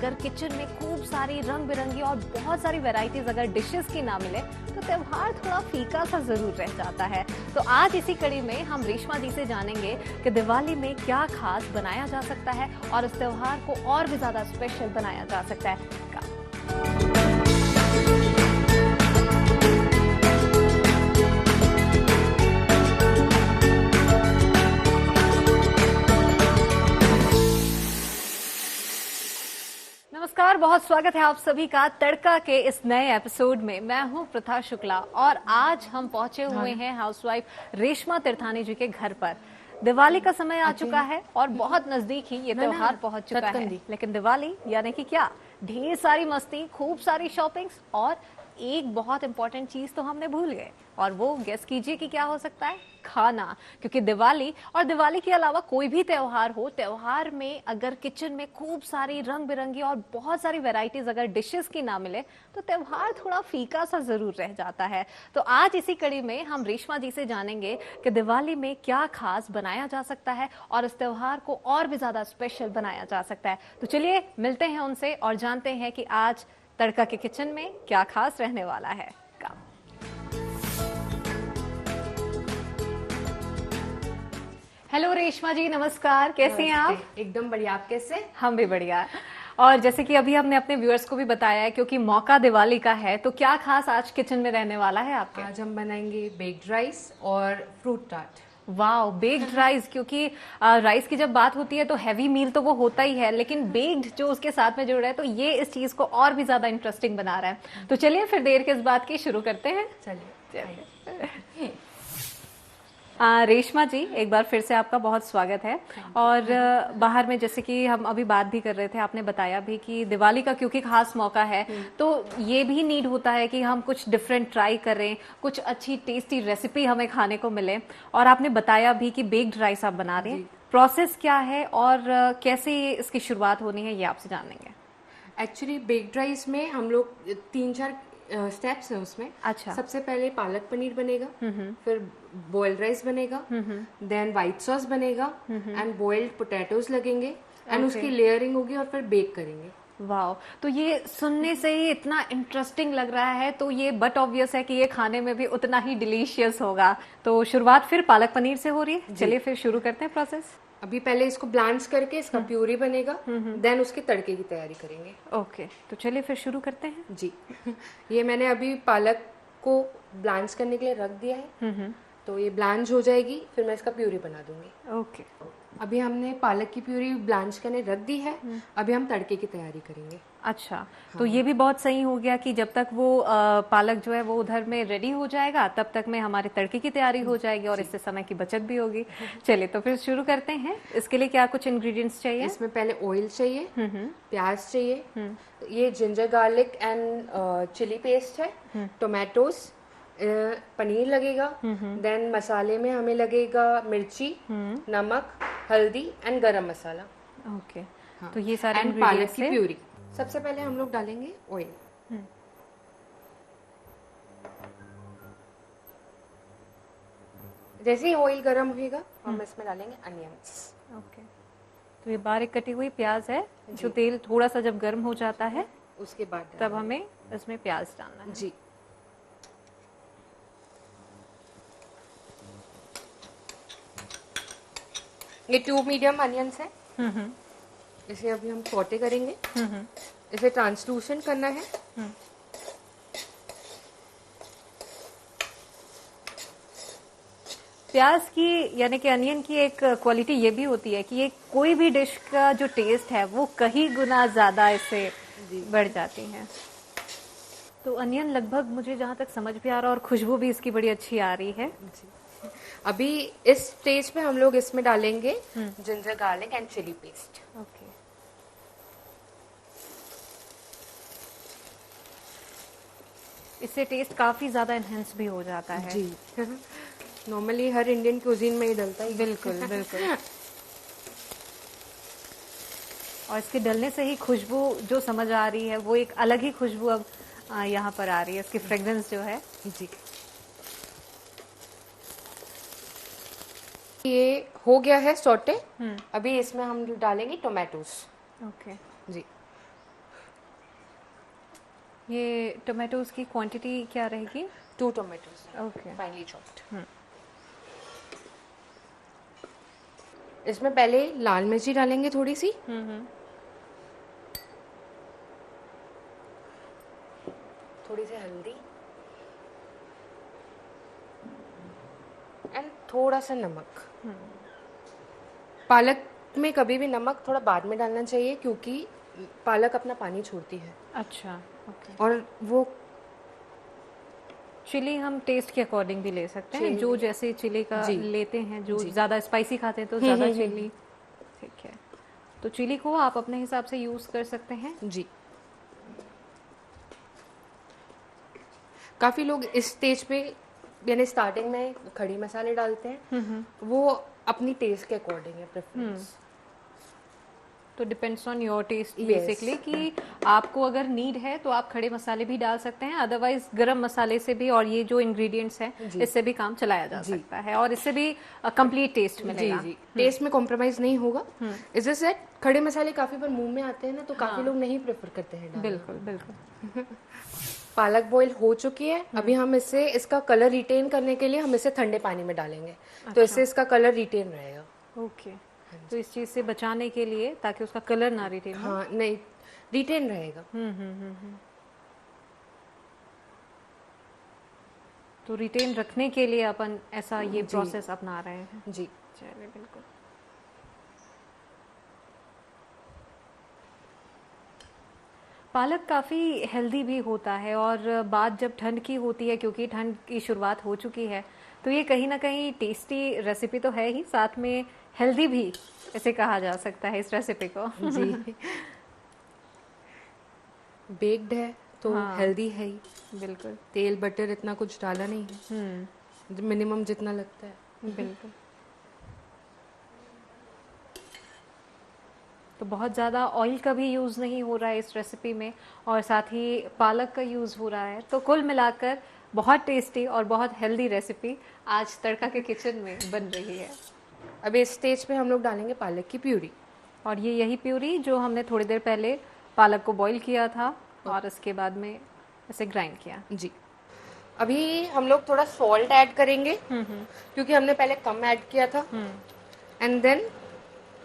अगर किचन में खूब सारी रंग बिरंगी और बहुत सारी वैरायटीज अगर डिशेस की ना मिले तो त्योहार थोड़ा फीका सा जरूर रह जाता है। तो आज इसी कड़ी में हम रेशमा जी से जानेंगे कि दिवाली में क्या खास बनाया जा सकता है और इस त्योहार को और भी ज्यादा स्पेशल बनाया जा सकता है। नमस्कार, बहुत स्वागत है आप सभी का तड़का के इस नए एपिसोड में। मैं हूं प्रथा शुक्ला और आज हम पहुंचे हुए हैं हाउसवाइफ रेशमा तिरथानी जी के घर पर। दिवाली का समय आ चुका है और बहुत नजदीक ही ये त्योहार पहुंच चुका है, लेकिन दिवाली यानी कि क्या, ढेर सारी मस्ती, खूब सारी शॉपिंग्स और एक बहुत इंपॉर्टेंट चीज तो हमने भूल गए, और वो गेस कीजिए कि क्या हो सकता है? खाना। क्योंकि दिवाली और दिवाली के अलावा कोई भी त्योहार हो, त्योहार में अगर किचन में खूब सारी रंग बिरंगी और बहुत सारी वैरायटीज अगर डिशेस की ना मिले तो त्योहार थोड़ा फीका सा जरूर रह जाता है। तो आज इसी कड़ी में हम रेशमा जी से जानेंगे कि दिवाली में क्या खास बनाया जा सकता है और इस त्योहार को और भी ज्यादा स्पेशल बनाया जा सकता है। तो चलिए मिलते हैं उनसे और जानते हैं कि आज तड़का के किचन में क्या खास रहने वाला है। हेलो रेशमा जी, नमस्कार, कैसे हैं आप? एकदम बढ़िया, आप कैसे? हम भी बढ़िया। और जैसे कि अभी हमने अपने व्यूअर्स को भी बताया है, क्योंकि मौका दिवाली का है, तो क्या खास आज किचन में रहने वाला है आपके? आज हम बनाएंगे बेक्ड राइस और fruit tart. Wow, baked rice. क्योंकि राइस की जब बात होती है तो हैवी मील तो वो होता ही है, लेकिन बेक्ड जो उसके साथ में जुड़ रहा है तो ये इस चीज को और भी ज्यादा इंटरेस्टिंग बना रहा है। तो चलिए फिर देर किस बात की, शुरू करते हैं। चलिए। रेशमा जी, एक बार फिर से आपका बहुत स्वागत है। और बाहर में जैसे कि हम अभी बात भी कर रहे थे, आपने बताया भी कि दिवाली का क्योंकि खास मौका है तो ये भी नीड होता है कि हम कुछ डिफरेंट ट्राई करें, कुछ अच्छी टेस्टी रेसिपी हमें खाने को मिले। और आपने बताया भी कि बेक्ड राइस आप बना रहे हैं, प्रोसेस क्या है और कैसे इसकी शुरुआत होनी है, ये आपसे जानेंगे। एक्चुअली बेक्ड राइस में हम लोग 3-4 स्टेप्स हैं उसमें। अच्छा। सबसे पहले पालक पनीर बनेगा, फिर बॉइल्ड राइस बनेगा, देन व्हाइट सॉस बनेगा एंड बॉइल्ड पोटैटोज लगेंगे एंड उसकी लेयरिंग होगी और फिर बेक करेंगे। वाह, तो ये सुनने से ही इतना इंटरेस्टिंग लग रहा है, तो ये बट ऑब्वियस है कि ये खाने में भी उतना ही डिलीशियस होगा। तो शुरुआत फिर पालक पनीर से हो रही है। चलिए फिर शुरू करते हैं प्रोसेस। अभी पहले इसको ब्लांच करके इसका प्यूरी बनेगा, देन उसके तड़के की तैयारी करेंगे। ओके, तो चलिए फिर शुरू करते हैं। जी। ये मैंने अभी पालक को ब्लांच करने के लिए रख दिया है, तो ये ब्लांच हो जाएगी, फिर मैं इसका प्यूरी बना दूंगी। ओके। अभी हमने पालक की प्यूरी ब्लांच करने रख दी है, अभी हम तड़के की तैयारी करेंगे। अच्छा, तो ये भी बहुत सही हो गया कि जब तक वो पालक जो है वो उधर में रेडी हो जाएगा, तब तक में हमारे तड़के की तैयारी हो जाएगी और इससे समय की बचत भी होगी। चलिए तो फिर शुरू करते हैं। इसके लिए क्या कुछ इंग्रेडिएंट्स चाहिए? इसमें पहले ऑयल चाहिए, प्याज चाहिए, ये ginger garlic and chilli paste है, टोमेटोज, पनीर लगेगा, देन मसाले में हमें लगेगा मिर्ची, नमक, हल्दी एंड गरम मसाला। ओके, तो ये सारे एंड पालक की प्यूरी। सबसे पहले हम लोग डालेंगे ऑयल। जैसे ही ऑयल गर्म होगा हम इसमें डालेंगे अनियंस। ओके, तो ये बारीक कटी हुई प्याज है, जो तेल थोड़ा सा जब गर्म हो जाता है उसके बाद तब हमें इसमें प्याज डालना है। जी। ये 2 मीडियम अनियंस है, इसे अभी हम सौटे करेंगे। इसे ट्रांसलूसेंट करना है। प्याज की यानी कि अनियन की एक क्वालिटी ये भी होती है कि ये कोई भी डिश का जो टेस्ट है वो कहीं गुना ज्यादा इससे बढ़ जाती है। तो अनियन लगभग मुझे जहाँ तक समझ भी आ रहा है और खुशबू भी इसकी बड़ी अच्छी आ रही है। अभी इस स्टेज पे हम लोग इसमें डालेंगे ginger garlic and chilli paste. Okay, इससे टेस्ट काफी ज्यादा एनहेंस भी हो जाता है। जी। नॉर्मली हर इंडियन क्यूजीन में ही डलता है। बिल्कुल बिल्कुल। और इसके डलने से ही खुशबू जो समझ आ रही है वो एक अलग ही खुशबू अब यहाँ पर आ रही है, इसकी फ्रेग्रेंस जो है। जी। ये हो गया है सौटे। अभी इसमें हम डालेंगे टोमेटोज। ओके जी। ये टोमेटोज की क्वांटिटी क्या रहेगी? 2 टोमेटोज ओके। Finally chopped. इसमें पहले लाल मिर्ची डालेंगे थोड़ी सी, थोड़ी सी हल्दी एंड थोड़ा सा नमक। पालक में कभी भी नमक थोड़ा बाद में डालना चाहिए क्योंकि पालक अपना पानी छोड़ती है। अच्छा, ओके। और वो चिली हम टेस्ट के अकॉर्डिंग भी ले सकते हैं, जो जैसे चिली का जी। लेते हैं, जो ज़्यादा स्पाइसी खाते हैं तो ज़्यादा चिली। ठीक है, तो चिली को आप अपने हिसाब से यूज़ कर सकते हैं। जी। काफ़ी लोग इस स्टेज पे यानी स्टार्टिंग में खड़ी मसाले डालते हैं, वो अपनी टेस्ट के अकॉर्डिंग है प्रेफरेंस। तो depends on your taste Yes. Basically कि आपको अगर नीड है तो आप खड़े मसाले भी डाल सकते हैं, अदरवाइज गरम मसाले से भी और ये जो इंग्रेडिएंट्स हैं इससे भी काम चलाया जा सकता है और इससे भी कंप्लीट टेस्ट मिलेगा। जी। टेस्ट में कॉम्प्रोमाइज नहीं होगा। इज दिस सेट खड़े मसाले काफ़ी बार मुंह में आते हैं ना, तो काफ़ी लोग नहीं प्रेफर करते हैं डालना। बिल्कुल बिल्कुल। पालक बॉईल हो चुकी है। अभी हम इससे इसका कलर रिटेन करने के लिए हम इसे ठंडे पानी में डालेंगे, तो इससे इसका कलर रिटेन रहेगा। ओके, तो इस चीज़ से बचाने के लिए ताकि उसका कलर ना रिटेन हो। हाँ, नहीं रिटेन रहेगा। तो रिटेन रखने के लिए अपन ऐसा ये प्रोसेस अपना रहे हैं। जी। चलिए, बिल्कुल। पालक काफ़ी हेल्दी भी होता है और बात जब ठंड की होती है, क्योंकि ठंड की शुरुआत हो चुकी है, तो ये कहीं ना कहीं टेस्टी रेसिपी तो है ही, साथ में हेल्दी भी इसे कहा जा सकता है इस रेसिपी को। जी। बेक्ड है तो हेल्दी है ही। बिल्कुल तेल बटर इतना कुछ डाला नहीं है, मिनिमम जितना लगता है। बिल्कुल। तो बहुत ज़्यादा ऑयल का भी यूज़ नहीं हो रहा है इस रेसिपी में और साथ ही पालक का यूज़ हो रहा है, तो कुल मिलाकर बहुत टेस्टी और बहुत हेल्दी रेसिपी आज तड़का के किचन में बन रही है। अब इस स्टेज पे हम लोग डालेंगे पालक की प्यूरी। और ये यही प्यूरी जो हमने थोड़ी देर पहले पालक को बॉईल किया था और इसके बाद में इसे ग्राइंड किया। जी। अभी हम लोग थोड़ा सॉल्ट ऐड करेंगे क्योंकि हमने पहले कम ऐड किया था। एंड देन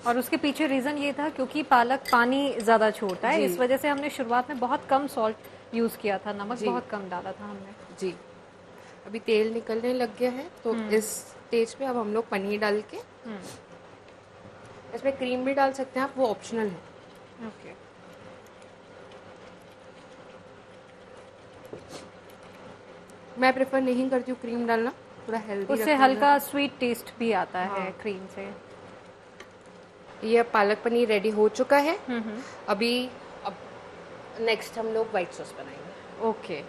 और उसके पीछे रीज़न ये था क्योंकि पालक पानी ज़्यादा छोड़ता है, इस वजह से हमने शुरुआत में बहुत कम सॉल्ट यूज़ किया था, नमक बहुत कम डाला था हमने। जी। अभी तेल निकलने लग गया है, तो इस स्टेज पे अब हम लोग पनीर डाल के, इसमें क्रीम भी डाल सकते हैं आप, वो ऑप्शनल है। ओके। मैं प्रेफर नहीं करती हूँ क्रीम डालना, थोड़ा हेल्दी उससे हल्का स्वीट टेस्ट भी आता है क्रीम से। ये पालक पनीर रेडी हो चुका है। अभी अब नेक्स्ट हम लोग व्हाइट सॉस बनाएंगे। ओके,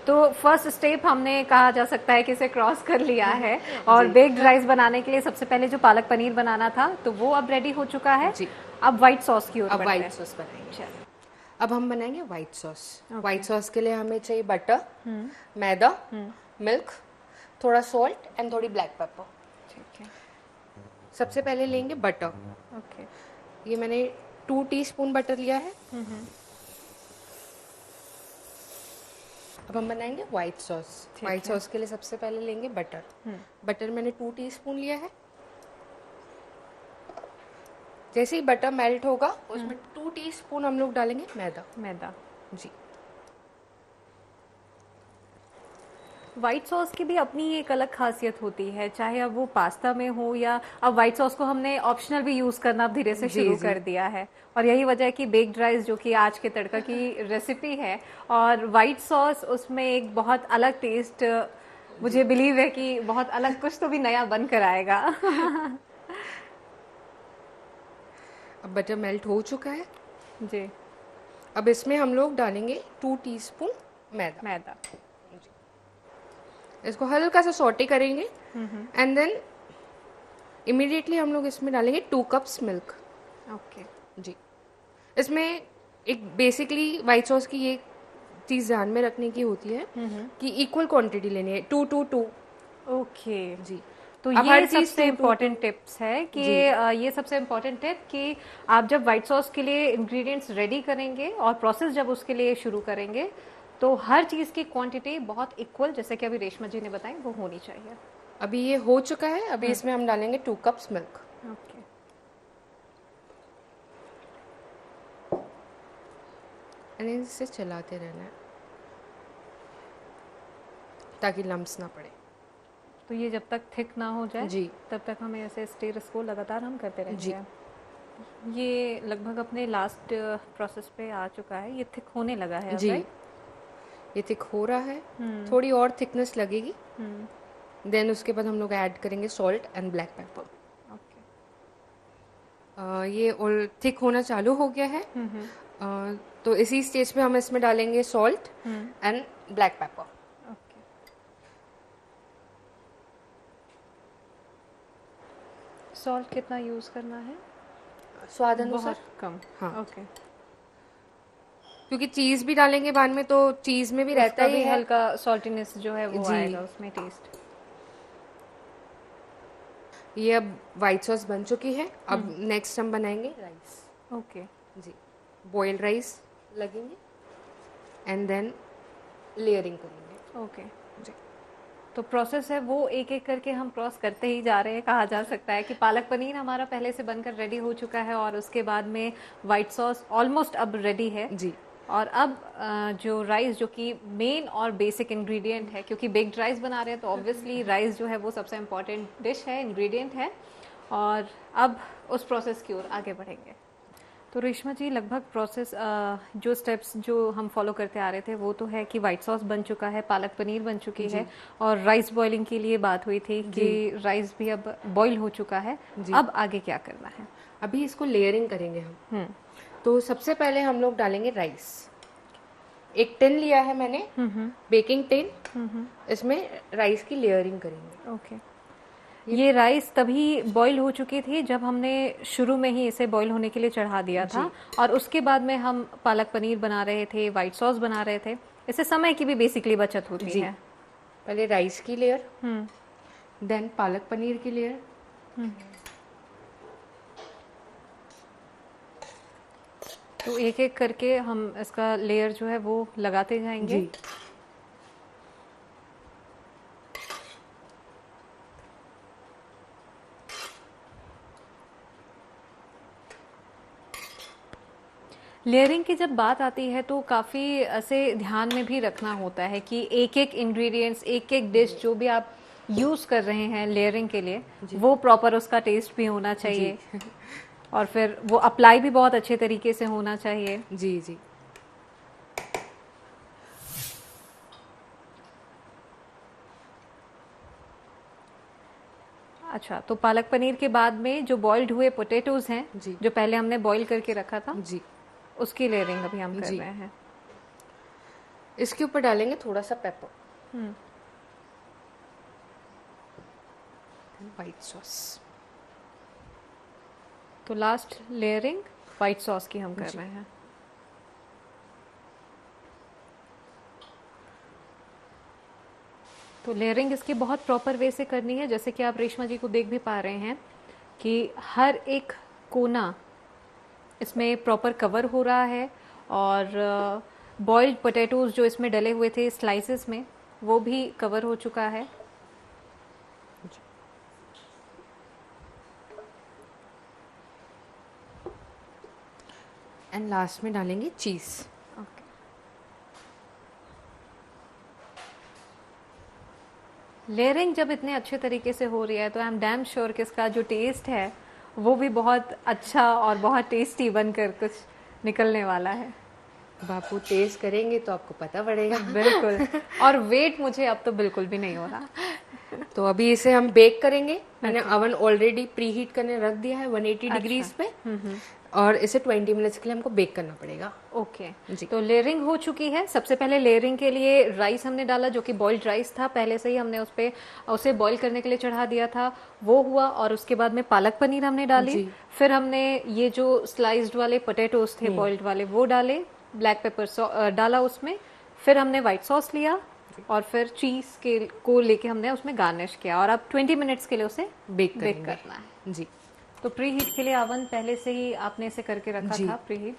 तो फर्स्ट स्टेप हमने कहा जा सकता है कि इसे क्रॉस कर लिया है और बेक्ड राइस बनाने के लिए सबसे पहले जो पालक पनीर बनाना था तो वो अब रेडी हो चुका है। जी। अब व्हाइट सॉस की ओर अब बढ़ते हैं। व्हाइट सॉस बनाएंगे। अब हम बनाएंगे व्हाइट सॉस। व्हाइट सॉस के लिए हमें चाहिए बटर, मैदा, मिल्क, थोड़ा सॉल्ट एंड थोड़ी ब्लैक पेपर। ठीक है। सबसे पहले लेंगे बटर। ओके। ये मैंने 2 टीस्पून बटर लिया है। अब हम बनाएंगे व्हाइट सॉस। व्हाइट सॉस के लिए सबसे पहले लेंगे बटर। बटर मैंने 2 टीस्पून लिया है। जैसे ही बटर मेल्ट होगा उसमें 2 टीस्पून हम लोग डालेंगे मैदा। जी। व्हाइट सॉस की भी अपनी एक अलग खासियत होती है, चाहे अब वो पास्ता में हो या अब व्हाइट सॉस को हमने ऑप्शनल भी यूज करना अब धीरे से शुरू कर दिया है और यही वजह है कि बेक्ड राइस जो कि आज के तड़का की रेसिपी है और व्हाइट सॉस उसमें एक बहुत अलग टेस्ट, मुझे बिलीव है कि बहुत अलग कुछ तो भी नया बन कर आएगा। अब बटर मेल्ट हो चुका है जी। अब इसमें हम लोग डालेंगे 2 टीस्पून मैदा। इसको हल्का सा सॉटे करेंगे एंड देन इमीडिएटली हम लोग इसमें डालेंगे 2 कप्स मिल्क। ओके। जी। इसमें एक बेसिकली व्हाइट सॉस की ये चीज़ ध्यान में रखने की होती है कि इक्वल क्वांटिटी लेनी है, 2 to 2। ओके जी। तो अब ये हर चीज़ सबसे इम्पोर्टेंट टिप्स है कि ये सबसे इम्पोर्टेंट टिप कि आप जब व्हाइट सॉस के लिए इंग्रेडिएंट्स रेडी करेंगे और प्रोसेस जब उसके लिए शुरू करेंगे तो हर चीज़ की क्वांटिटी बहुत इक्वल, जैसे कि अभी रेशमा जी ने बताई, वो होनी चाहिए। अभी ये हो चुका है, अभी इसमें हम डालेंगे 2 कप्स मिल्क। ओके। इसे चलाते रहना है ताकि लम्स ना पड़े। तो ये जब तक थिक ना हो जाए जी तब तक हमें ऐसे स्टीर्स को लगातार हम करते जी। रहेंगे। ये लगभग अपने लास्ट प्रोसेस पे आ चुका है, ये थिक होने लगा है अब, जी, राइट? ये थिक हो रहा है, थोड़ी और थिकनेस लगेगी। देन उसके बाद हम लोग ऐड करेंगे salt and black pepper. Okay. ये और थिक होना चालू हो गया है। तो इसी स्टेज पे हम इसमें डालेंगे salt and black pepper. Okay. Salt कितना यूज करना है? स्वाद अनुसार। बहुत कम। हाँ। ओके। क्योंकि चीज भी डालेंगे बाद में, तो चीज में भी रहता उसका ही भी है। हल्का सॉल्टीनेस जो है वो जी। आएगा उसमें, टेस्ट। ये अब व्हाइट सॉस बन चुकी है। अब नेक्स्ट हम बनाएंगे राइस। ओके। जी, बॉइल्ड राइस लगेंगे एंड देन लेयरिंग करेंगे। ओके। जी तो प्रोसेस है वो एक एक करके हम क्रॉस करते ही जा रहे हैं। कहा जा सकता है कि पालक पनीर हमारा पहले से बनकर रेडी हो चुका है और उसके बाद में वाइट सॉस ऑलमोस्ट अब रेडी है। जी। और अब जो राइस, जो कि मेन और बेसिक इंग्रेडिएंट है, क्योंकि बेक्ड राइस बना रहे हैं तो ऑब्वियसली राइस जो है वो सबसे इम्पॉर्टेंट डिश है, इंग्रेडिएंट है। और अब उस प्रोसेस की ओर आगे बढ़ेंगे। तो रेशमा जी, लगभग प्रोसेस जो स्टेप्स जो हम फॉलो करते आ रहे थे वो तो है कि वाइट सॉस बन चुका है, पालक पनीर बन चुकी है, और राइस बॉइलिंग के लिए बात हुई थी कि राइस भी अब बॉईल हो चुका है। अब आगे क्या करना है? अभी इसको लेयरिंग करेंगे हम। तो सबसे पहले हम लोग डालेंगे राइस। एक टिन लिया है मैंने, बेकिंग टिन। इसमें राइस की लेयरिंग करेंगे। ओके। ये राइस तभी बॉईल हो चुकी थी जब हमने शुरू में ही इसे बॉईल होने के लिए चढ़ा दिया था, और उसके बाद में हम पालक पनीर बना रहे थे, वाइट सॉस बना रहे थे। इससे समय की भी बेसिकली बचत होती है। पहले राइस की लेयर, देन पालक पनीर की लेयर, तो एक एक करके हम इसका लेयर जो है वो लगाते जाएंगे। जी। लेयरिंग की जब बात आती है तो काफ़ी ऐसे ध्यान में भी रखना होता है कि एक एक इंग्रेडिएंट्स, एक एक डिश जो भी आप यूज़ कर रहे हैं लेयरिंग के लिए, वो प्रॉपर उसका टेस्ट भी होना चाहिए और फिर वो अप्लाई भी बहुत अच्छे तरीके से होना चाहिए। जी जी। अच्छा, तो पालक पनीर के बाद में जो बॉइल्ड हुए पोटैटोज हैं, जी। जो पहले हमने बॉईल करके रखा था, जी, उसकी लेयरिंग अभी हम कर जी। रहे हैं। इसके ऊपर डालेंगे थोड़ा सा पेपर, व्हाइट सॉस। तो लास्ट लेयरिंग वाइट सॉस की हम कर रहे हैं। तो लेयरिंग इसकी बहुत प्रॉपर वे से करनी है, जैसे कि आप रेशमा जी को देख भी पा रहे हैं कि हर एक कोना इसमें प्रॉपर कवर हो रहा है, और बॉइल्ड पोटैटोज जो इसमें डले हुए थे स्लाइसेस में, वो भी कवर हो चुका है। एंड लास्ट में डालेंगे चीज़। लेयरिंग जब इतने अच्छे तरीके से हो रही है तो आई एम डैम श्योर कि इसका जो टेस्ट है वो भी बहुत अच्छा और बहुत टेस्टी बनकर कुछ निकलने वाला है। अब आप वो टेस्ट करेंगे तो आपको पता पड़ेगा। बिल्कुल। और वेट मुझे अब तो बिल्कुल भी नहीं हो रहा। तो अभी इसे हम बेक करेंगे। मैंने अवन ऑलरेडी प्री हीट करने रख दिया है 180 डिग्रीज पे, और इसे 20 मिनट्स के लिए हमको बेक करना पड़ेगा। ओके जी। तो लेयरिंग हो चुकी है। सबसे पहले लेयरिंग के लिए राइस हमने डाला, जो कि बॉइल्ड राइस था, पहले से ही हमने उसे बॉईल करने के लिए चढ़ा दिया था, वो हुआ। और उसके बाद में पालक पनीर हमने डाली, फिर हमने ये जो स्लाइस्ड वाले पोटैटोज थे बॉइल्ड वाले वो डाले, ब्लैक पेपर डाला उसमें, फिर हमने व्हाइट सॉस लिया और फिर चीज को लेके हमने उसमें गार्निश किया, और अब 20 मिनट्स के लिए उसे बेक करना है। जी। तो प्री हीट के लिए ओवन पहले से ही आपने इसे करके रखा था प्री हीट।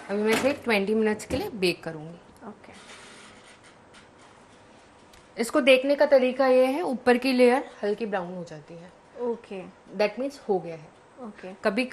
अभी मैं इसे 20 मिनट्स के लिए बेक करूंगी। ओके, इसको देखने का तरीका ये है, ऊपर की लेयर हल्की ब्राउन हो जाती है, ओके, दैट मीन्स हो गया है। ओके, कभी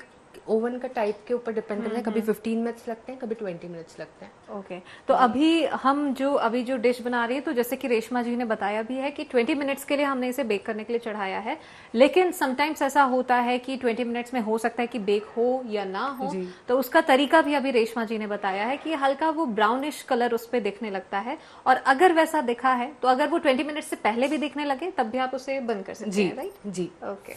ओवन का टाइप के ऊपर डिपेंड करता है, कभी 15 मिनट्स लगते हैं, कभी 20 मिनट्स लगते हैं। ओके। तो अभी जो डिश बना रही है, तो जैसे कि रेशमा जी ने बताया भी है कि 20 मिनट्स के लिए हमने इसे बेक करने के लिए चढ़ाया है, लेकिन समटाइम्स ऐसा होता है कि 20 मिनट्स में हो सकता है कि बेक हो या ना हो। जी। तो उसका तरीका भी अभी रेशमा जी ने बताया है कि हल्का वो ब्राउनिश कलर उस पर दिखने लगता है, और अगर वैसा दिखा है तो अगर वो 20 मिनट से पहले भी दिखने लगे तब भी आप उसे बंद कर सकते जी हैं, राइट? जी, ओके,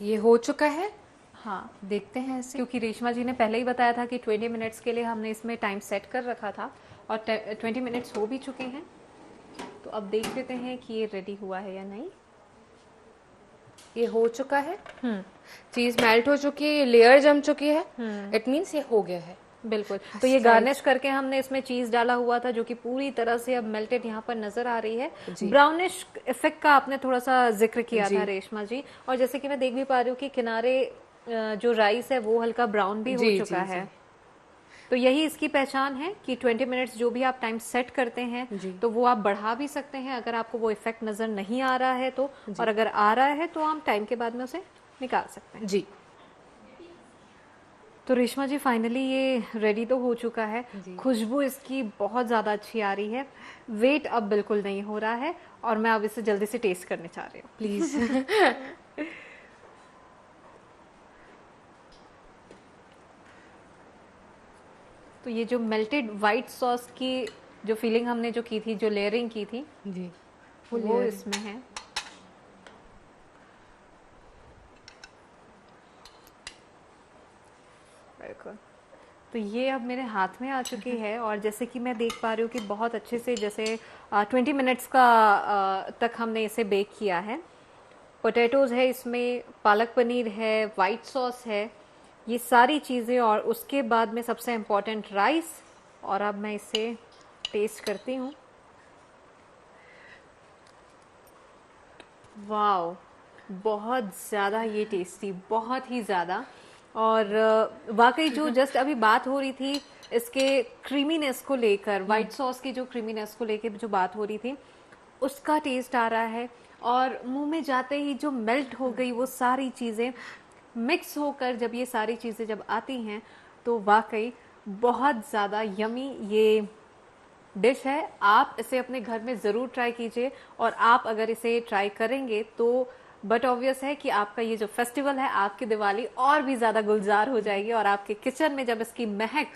ये हो चुका है। हाँ, देखते हैं ऐसे। क्योंकि रेशमा जी ने पहले ही बताया था कि 20 मिनट्स के लिए हमने इसमें टाइम सेट कर रखा था, और 20 मिनट्स हो भी चुके हैं। तो अब देख लेते हैं कि ये रेडी हुआ है या नहीं। ये हो चुका है, चीज मेल्ट हो चुकी है, ये लेयर जम चुकी है, इट मीन्स ये हो गया है। बिल्कुल। तो ये गार्निश करके हमने इसमें चीज डाला हुआ था, जो कि पूरी तरह से अब मेल्टेड यहाँ पर नजर आ रही है। ब्राउनिश इफेक्ट का आपने थोड़ा सा जिक्र किया था रेशमा जी, और जैसे कि मैं देख भी पा रही हूँ कि किनारे जो राइस है वो हल्का ब्राउन भी हो चुका है। तो यही इसकी पहचान है कि 20 मिनट्स जो भी आप टाइम सेट करते हैं तो वो आप बढ़ा भी सकते हैं अगर आपको वो इफेक्ट नजर नहीं आ रहा है तो, और अगर आ रहा है तो हम टाइम के बाद में उसे निकाल सकते हैं जी। तो रेशमा जी फाइनली ये रेडी तो हो चुका है। खुशबू इसकी बहुत ज़्यादा अच्छी आ रही है, वेट अब बिल्कुल नहीं हो रहा है, और मैं अब इसे जल्दी से टेस्ट करने चाह रही हूँ, प्लीज। तो ये जो मेल्टेड वाइट सॉस की जो फीलिंग हमने जो की थी, जो लेयरिंग की थी, जी, वो इसमें है। बिल्कुल। तो ये अब मेरे हाथ में आ चुकी है, और जैसे कि मैं देख पा रही हूँ कि बहुत अच्छे से, जैसे 20 मिनट्स का तक हमने इसे बेक किया है। पोटैटोज़ है इसमें, पालक पनीर है, वाइट सॉस है, ये सारी चीज़ें, और उसके बाद में सबसे इम्पॉर्टेंट राइस। और अब मैं इसे टेस्ट करती हूँ। वाओ, बहुत ज़्यादा ये टेस्टी, बहुत ही ज़्यादा। और वाकई जो जस्ट अभी बात हो रही थी इसके क्रीमीनेस को लेकर, वाइट सॉस की जो क्रीमीनेस को लेकर जो बात हो रही थी, उसका टेस्ट आ रहा है, और मुंह में जाते ही जो मेल्ट हो गई वो सारी चीज़ें मिक्स होकर, जब ये सारी चीज़ें जब आती हैं तो वाकई बहुत ज़्यादा यमी ये डिश है। आप इसे अपने घर में ज़रूर ट्राई कीजिए, और आप अगर इसे ट्राई करेंगे तो बट ऑब्वियस है कि आपका ये जो फेस्टिवल है, आपकी दिवाली और भी ज़्यादा गुलजार हो जाएगी, और आपके किचन में जब इसकी महक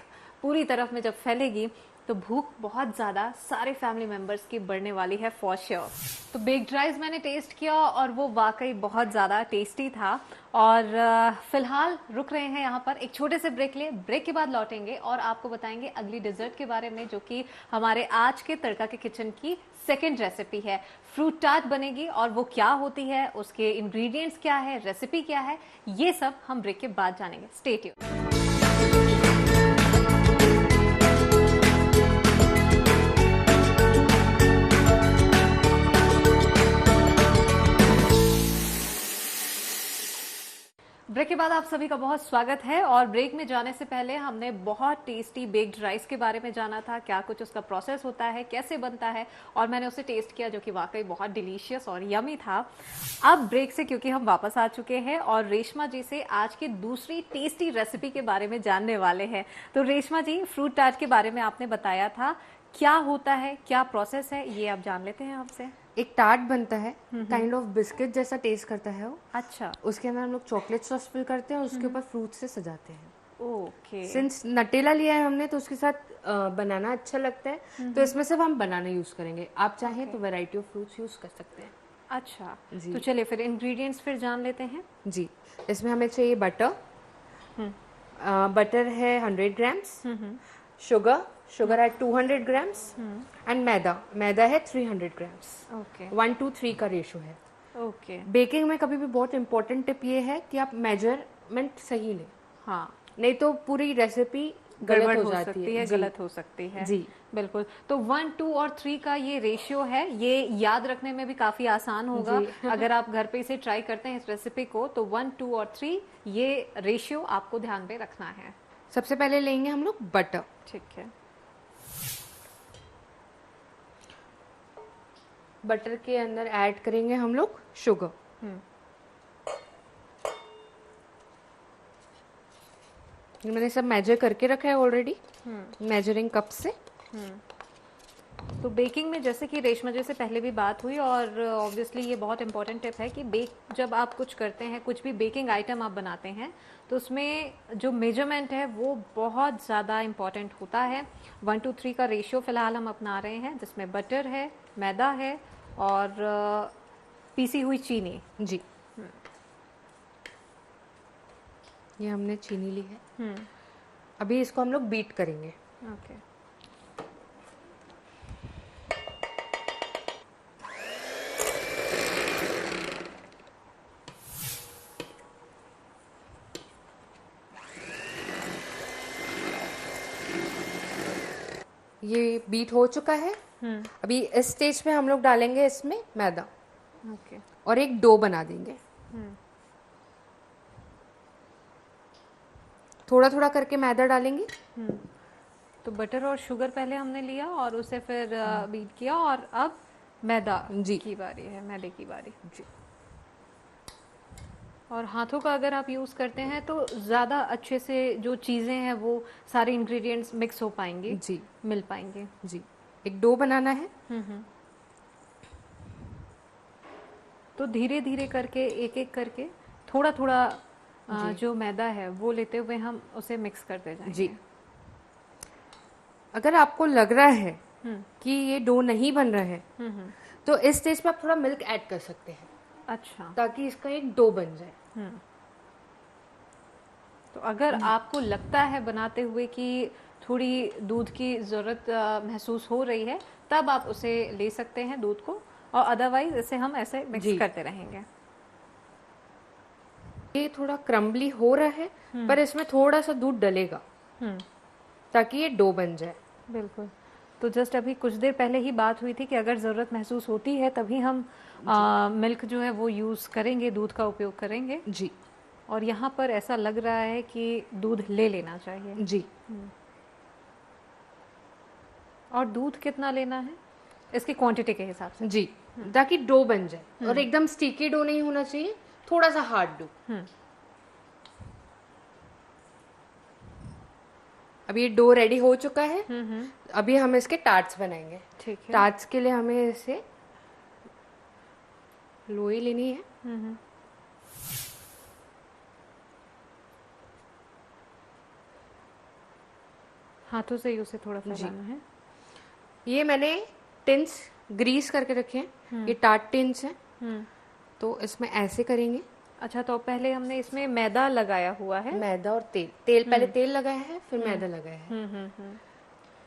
पूरी तरफ में जब फैलेगी तो भूख बहुत ज़्यादा सारे फैमिली मेंबर्स की बढ़ने वाली है फॉर श्योर। तो बेक्ड राइस मैंने टेस्ट किया और वो वाकई बहुत ज़्यादा टेस्टी था। और फिलहाल रुक रहे हैं यहाँ पर एक छोटे से ब्रेक ले, ब्रेक के बाद लौटेंगे और आपको बताएंगे अगली डिजर्ट के बारे में, जो कि हमारे आज के तड़का के किचन की सेकेंड रेसिपी है। फ्रूट टार्ट बनेगी, और वो क्या होती है, उसके इंग्रेडिएंट्स क्या है, रेसिपी क्या है, ये सब हम ब्रेक के बाद जानेंगे। Stay tuned. ब्रेक के बाद आप सभी का बहुत स्वागत है। और ब्रेक में जाने से पहले हमने बहुत टेस्टी बेक्ड राइस के बारे में जाना था, क्या कुछ उसका प्रोसेस होता है, कैसे बनता है, और मैंने उसे टेस्ट किया जो कि वाकई बहुत डिलीशियस और यमी था। अब ब्रेक से क्योंकि हम वापस आ चुके हैं और रेशमा जी से आज की दूसरी टेस्टी रेसिपी के बारे में जानने वाले हैं। तो रेशमा जी, फ्रूट टार्ट के बारे में आपने बताया था, क्या होता है, क्या प्रोसेस है, ये आप जान लेते हैं आपसे। एक टार्ट बनता है, काइंड ऑफ बिस्किट जैसा टेस्ट करता है वो। अच्छा। उसके अंदर हम लोग चॉकलेट सॉस फिल करते हैं और उसके ऊपर फ्रूट से सजाते हैं। ओके। सिंस नटेला लिया है हमने तो उसके साथ बनाना अच्छा लगता है, तो इसमें सिर्फ हम बनाना यूज करेंगे। आप चाहें तो वैरायटी ऑफ फ्रूट्स यूज कर सकते हैं। अच्छा, तो चलिए फिर इंग्रेडिएंट्स फिर जान लेते हैं। जी, इसमें हमें चाहिए बटर। बटर है 100 ग्राम्स, शुगर है 200 ग्राम्स, एंड मैदा है 300 ग्राम्स। ओके। 1:3 का रेशो है। ओके। बेकिंग में कभी भी बहुत इंपॉर्टेंट टिप ये है कि आप मेजरमेंट सही लें, हाँ, नहीं तो पूरी रेसिपी गलत हो जाती है। गलत हो सकती है जी, बिल्कुल। तो 1, 2 और 3 का ये रेशियो है, ये याद रखने में भी काफी आसान होगा अगर आप घर पे इसे ट्राई करते हैं इस रेसिपी को। तो 1, 2 और 3 ये रेशियो आपको ध्यान में रखना है। सबसे पहले लेंगे हम लोग बटर। ठीक है। बटर के अंदर ऐड करेंगे हम लोग शुगर। ये मैंने सब मेजर करके रखा है ऑलरेडी मेजरिंग कप से। तो बेकिंग में जैसे कि रेशमा जी से पहले भी बात हुई, और ऑब्वियसली ये बहुत इंपॉर्टेंट टिप है कि जब आप कुछ करते हैं, कुछ भी बेकिंग आइटम आप बनाते हैं, तो उसमें जो मेजरमेंट है वो बहुत ज़्यादा इंपॉर्टेंट होता है। 1:3 का रेशियो फ़िलहाल हम अपना रहे हैं, जिसमें बटर है, मैदा है और पीसी हुई चीनी। जी, ये हमने चीनी ली है। अभी इसको हम लोग बीट करेंगे। ओके। ये बीट हो चुका है। अभी इस स्टेज पे हम लोग डालेंगे इसमें मैदा ओके। और एक डो बना देंगे। थोड़ा थोड़ा करके मैदा डालेंगे। तो बटर और शुगर पहले हमने लिया और उसे फिर बीट किया, और अब मैदा जी। की बारी है, मैदे की बारी। जी, और हाथों का अगर आप यूज़ करते हैं तो ज़्यादा अच्छे से जो चीज़ें हैं वो सारे इंग्रेडिएंट्स मिक्स हो पाएंगे, जी, मिल पाएंगे। जी। एक डो बनाना है। तो धीरे धीरे करके, एक एक करके, थोड़ा थोड़ा जो मैदा है वो लेते हुए हम उसे मिक्स करते जाएंगे। जी। अगर आपको लग रहा है कि ये डो नहीं बन रहा है, तो इस स्टेज पे आप थोड़ा मिल्क ऐड कर सकते हैं। अच्छा। ताकि इसका एक डो बन जाए। तो अगर आपको लगता है बनाते हुए कि थोड़ी दूध की ज़रूरत महसूस हो रही है, तब आप उसे ले सकते हैं दूध को, और अदरवाइज इसे हम ऐसे मिक्स करते रहेंगे। ये थोड़ा क्रम्बली हो रहा है, पर इसमें थोड़ा सा दूध डलेगा ताकि ये डो बन जाए। बिल्कुल। तो जस्ट अभी कुछ देर पहले ही बात हुई थी कि अगर ज़रूरत महसूस होती है तभी हम मिल्क जो है वो यूज़ करेंगे, दूध का उपयोग करेंगे। जी। और यहाँ पर ऐसा लग रहा है कि दूध ले लेना चाहिए। जी। और दूध कितना लेना है इसकी क्वांटिटी के हिसाब से? जी, ताकि डो बन जाए। और एकदम स्टिकी डो नहीं होना चाहिए, थोड़ा सा हार्ड डो। अब ये डो रेडी हो चुका है। अभी हम इसके टार्ट्स बनाएंगे। ठीक है। टार्ट्स के लिए हमें इसे लोई लेनी है। हाथों से ही उसे थोड़ा फैलाना है। ये मैंने टिन्स ग्रीस करके रखे हैं। ये टार्ट टिन्स हैं। तो इसमें ऐसे करेंगे। अच्छा, तो पहले हमने इसमें मैदा लगाया हुआ है। मैदा और तेल पहले तेल लगाया है, फिर मैदा लगाया है।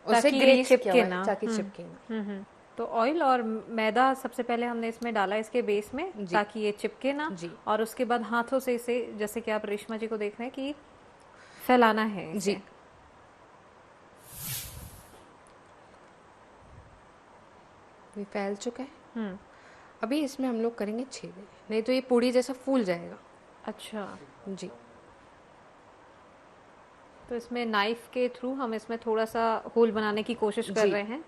उसे ताकि ये ग्रीस किया चिपके हुआ है, ना। ताकि चिपके ना। तो ऑयल और मैदा सबसे पहले हमने इसमें डाला इसके बेस में, ताकि ये चिपके ना। जी। और उसके बाद हाथों से इसे, जैसे कि आप रेशमा जी को देख रहे हैं कि फैलाना है इसे। जी। ये फैल चुका है। अभी इसमें हम लोग करेंगे छेद, नहीं तो ये पूड़ी जैसा फूल जाएगा। अच्छा। जी। तो इसमें नाइफ के थ्रू हम इसमें थोड़ा सा होल बनाने की कोशिश कर रहे हैं,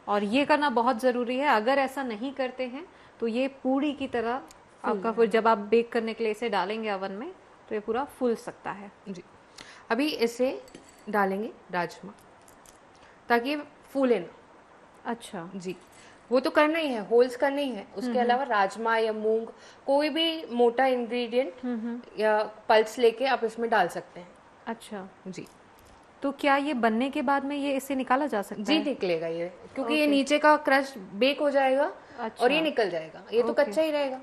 और ये करना बहुत ज़रूरी है। अगर ऐसा नहीं करते हैं तो ये पूड़ी की तरह आपका, फिर जब आप बेक करने के लिए इसे डालेंगे अवन में तो ये पूरा फूल सकता है। जी। अभी इसे डालेंगे राजमा, ताकि ये फूले ना। अच्छा। जी, वो तो करना ही है, होल्स करने ही है। उसके अलावा राजमा या मूंग, कोई भी मोटा इंग्रेडिएंट या पल्स लेके आप इसमें डाल सकते हैं। अच्छा जी। तो क्या ये बनने के बाद में ये इससे निकाला जा सकता जी है? निकलेगा ये, क्योंकि ये नीचे का क्रस्ट बेक हो जाएगा। अच्छा। और ये निकल जाएगा, ये तो कच्चा ही रहेगा।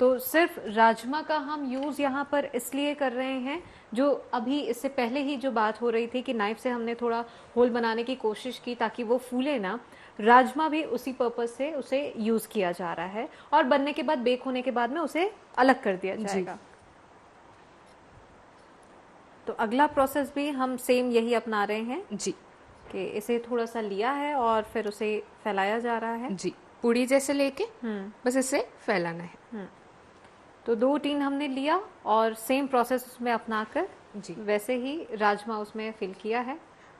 तो सिर्फ राजमा का हम यूज़ यहाँ पर इसलिए कर रहे हैं, जो अभी इससे पहले ही जो बात हो रही थी कि नाइफ से हमने थोड़ा होल बनाने की कोशिश की ताकि वो फूले ना, राजमा भी उसी पर्पस से उसे यूज़ किया जा रहा है। और बनने के बाद, बेक होने के बाद में उसे अलग कर दिया जाएगा। तो अगला प्रोसेस भी हम सेम यही अपना रहे हैं। जी। कि इसे थोड़ा सा लिया है और फिर उसे फैलाया जा रहा है। जी, पूड़ी जैसे लेके बस इसे फैलाना है। तो 2 टीन हमने लिया और सेम प्रोसेस उसमें अपनाकर जी वैसे ही राजमा उसमें फिल किया है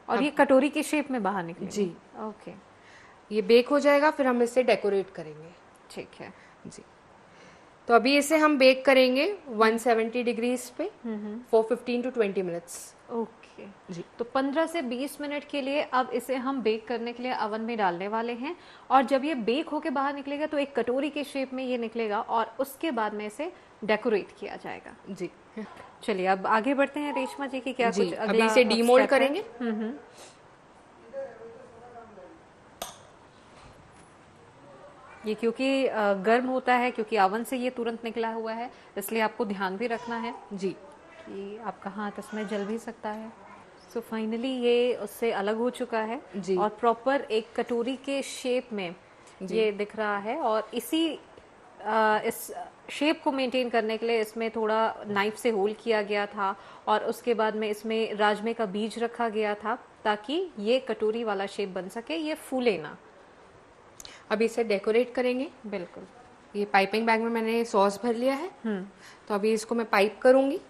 और ये कटोरी की शेप में बाहर निकले। जी। ओके, ये बेक हो जाएगा, फिर हम इसे डेकोरेट करेंगे। ठीक है। जी। तो अभी इसे हम बेक करेंगे 170 डिग्रीज पे फॉर 15 to 20 मिनट्स। ओके जी। तो 15 से 20 मिनट के लिए अब इसे हम बेक करने के लिए ओवन में डालने वाले हैं, और जब ये बेक होके बाहर निकलेगा तो एक कटोरी की शेप में ये निकलेगा और उसके बाद में इसे डेकोरेट किया जाएगा। जी। चलिए अब आगे बढ़ते हैं रेशमा जी की क्या जी, कुछ अभी अगला इसे step डीमोल्ड है? करेंगे। ये क्योंकि गर्म होता है, क्योंकि ओवन से ये तुरंत निकला हुआ है, इसलिए आपको ध्यान भी रखना है जी। कि आपका हाथ इसमें जल भी सकता है। सो फाइनली ये उससे अलग हो चुका है जी। और प्रॉपर एक कटोरी के शेप में ये दिख रहा है, और इस शेप को मेंटेन करने के लिए इसमें थोड़ा नाइफ से होल किया गया था, और उसके बाद में इसमें राजमे का बीज रखा गया था ताकि ये कटोरी वाला शेप बन सके, ये फूले ना। अभी इसे डेकोरेट करेंगे। बिल्कुल। ये पाइपिंग बैग में मैंने सॉस भर लिया है, तो अभी इसको मैं पाइप करूंगी।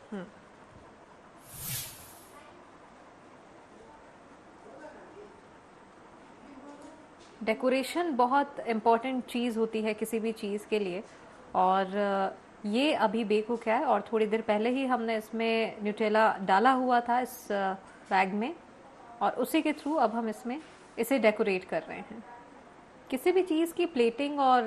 डेकोरेशन बहुत इम्पॉर्टेंट चीज़ होती है किसी भी चीज़ के लिए, और ये अभी बेक हो गया है और थोड़ी देर पहले ही हमने इसमें न्यूटेला डाला हुआ था इस बैग में, और उसी के थ्रू अब हम इसमें इसे डेकोरेट कर रहे हैं। किसी भी चीज़ की प्लेटिंग और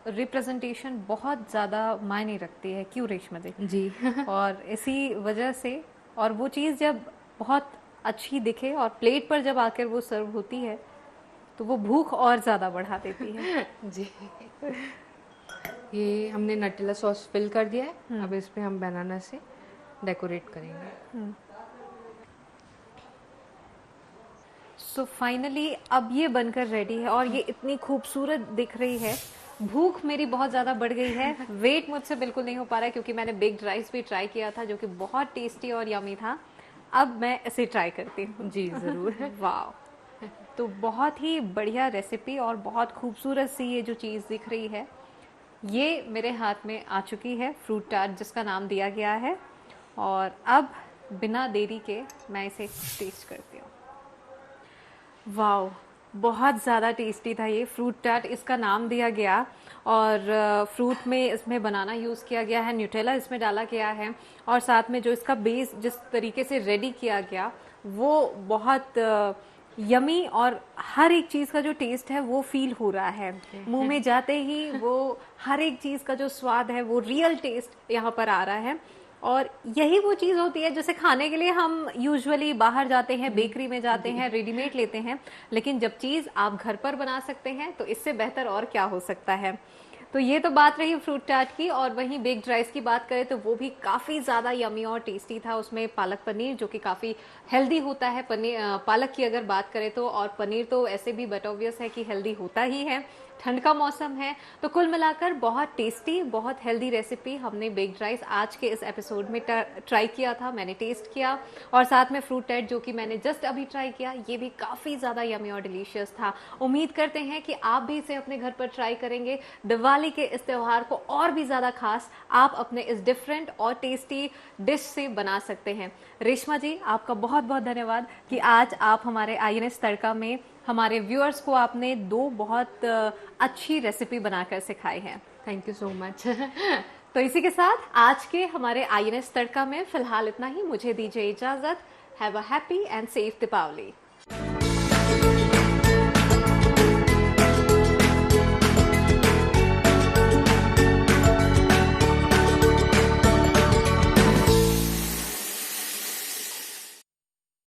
रिप्रेजेंटेशन बहुत ज़्यादा मायने रखती है, क्यों रेशमा जी? जी। और इसी वजह से, और वो चीज़ जब बहुत अच्छी दिखे और प्लेट पर जब आकर वो सर्व होती है तो वो भूख और ज़्यादा बढ़ा देती है। जी। ये हमने नटेला सॉस फिल कर दिया है, अब इस पे हम बनाना से डेकोरेट करेंगे। सो फाइनली अब ये बनकर रेडी है और ये इतनी खूबसूरत दिख रही है। भूख मेरी बहुत ज़्यादा बढ़ गई है, वेट मुझसे बिल्कुल नहीं हो पा रहा है क्योंकि मैंने बेक्ड राइस भी ट्राई किया था जो कि बहुत टेस्टी और यमी था। अब मैं इसे ट्राई करती हूँ। जी ज़रूर। वाह, तो बहुत ही बढ़िया रेसिपी और बहुत खूबसूरत सी ये जो चीज़ दिख रही है, ये मेरे हाथ में आ चुकी है, फ्रूट टार्ट जिसका नाम दिया गया है। और अब बिना देरी के मैं इसे टेस्ट करती हूँ। वाओ, बहुत ज़्यादा टेस्टी था ये फ्रूट टार्ट, इसका नाम दिया गया, और फ्रूट में इसमें बनाना यूज़ किया गया है, न्यूटेला इसमें डाला गया है, और साथ में जो इसका बेस जिस तरीके से रेडी किया गया वो बहुत यमी, और हर एक चीज़ का जो टेस्ट है वो फील हो रहा है मुंह में जाते ही। वो हर एक चीज़ का जो स्वाद है वो रियल टेस्ट यहाँ पर आ रहा है, और यही वो चीज़ होती है जिसे खाने के लिए हम यूजुअली बाहर जाते हैं, बेकरी में जाते हैं, रेडीमेड लेते हैं, लेकिन जब चीज़ आप घर पर बना सकते हैं तो इससे बेहतर और क्या हो सकता है। तो ये तो बात रही फ्रूट टार्ट की, और वहीं बेक्ड राइस की बात करें तो वो भी काफ़ी ज़्यादा यमी और टेस्टी था। उसमें पालक पनीर जो कि काफ़ी हेल्दी होता है, पालक की अगर बात करें तो, और पनीर तो ऐसे भी बट ऑब्वियस है कि हेल्दी होता ही है, ठंड का मौसम है। तो कुल मिलाकर बहुत टेस्टी, बहुत हेल्दी रेसिपी हमने बेक्ड राइस आज के इस एपिसोड में ट्राई किया था, मैंने टेस्ट किया, और साथ में फ्रूट टार्ट जो कि मैंने जस्ट अभी ट्राई किया, ये भी काफ़ी ज़्यादा यमी और डिलीशियस था। उम्मीद करते हैं कि आप भी इसे अपने घर पर ट्राई करेंगे। दिवाली के इस त्यौहार को और भी ज़्यादा खास आप अपने इस डिफरेंट और टेस्टी डिश से बना सकते हैं। रेशमा जी, आपका बहुत बहुत धन्यवाद कि आज आप हमारे INS तड़का में हमारे व्यूअर्स को आपने 2 बहुत अच्छी रेसिपी बनाकर सिखाई है। Thank you so much. तो इसी के साथ आज के हमारे INS तड़का में फिलहाल इतना ही। मुझे दीजिए इजाजत। Have a happy and safe Deepawali.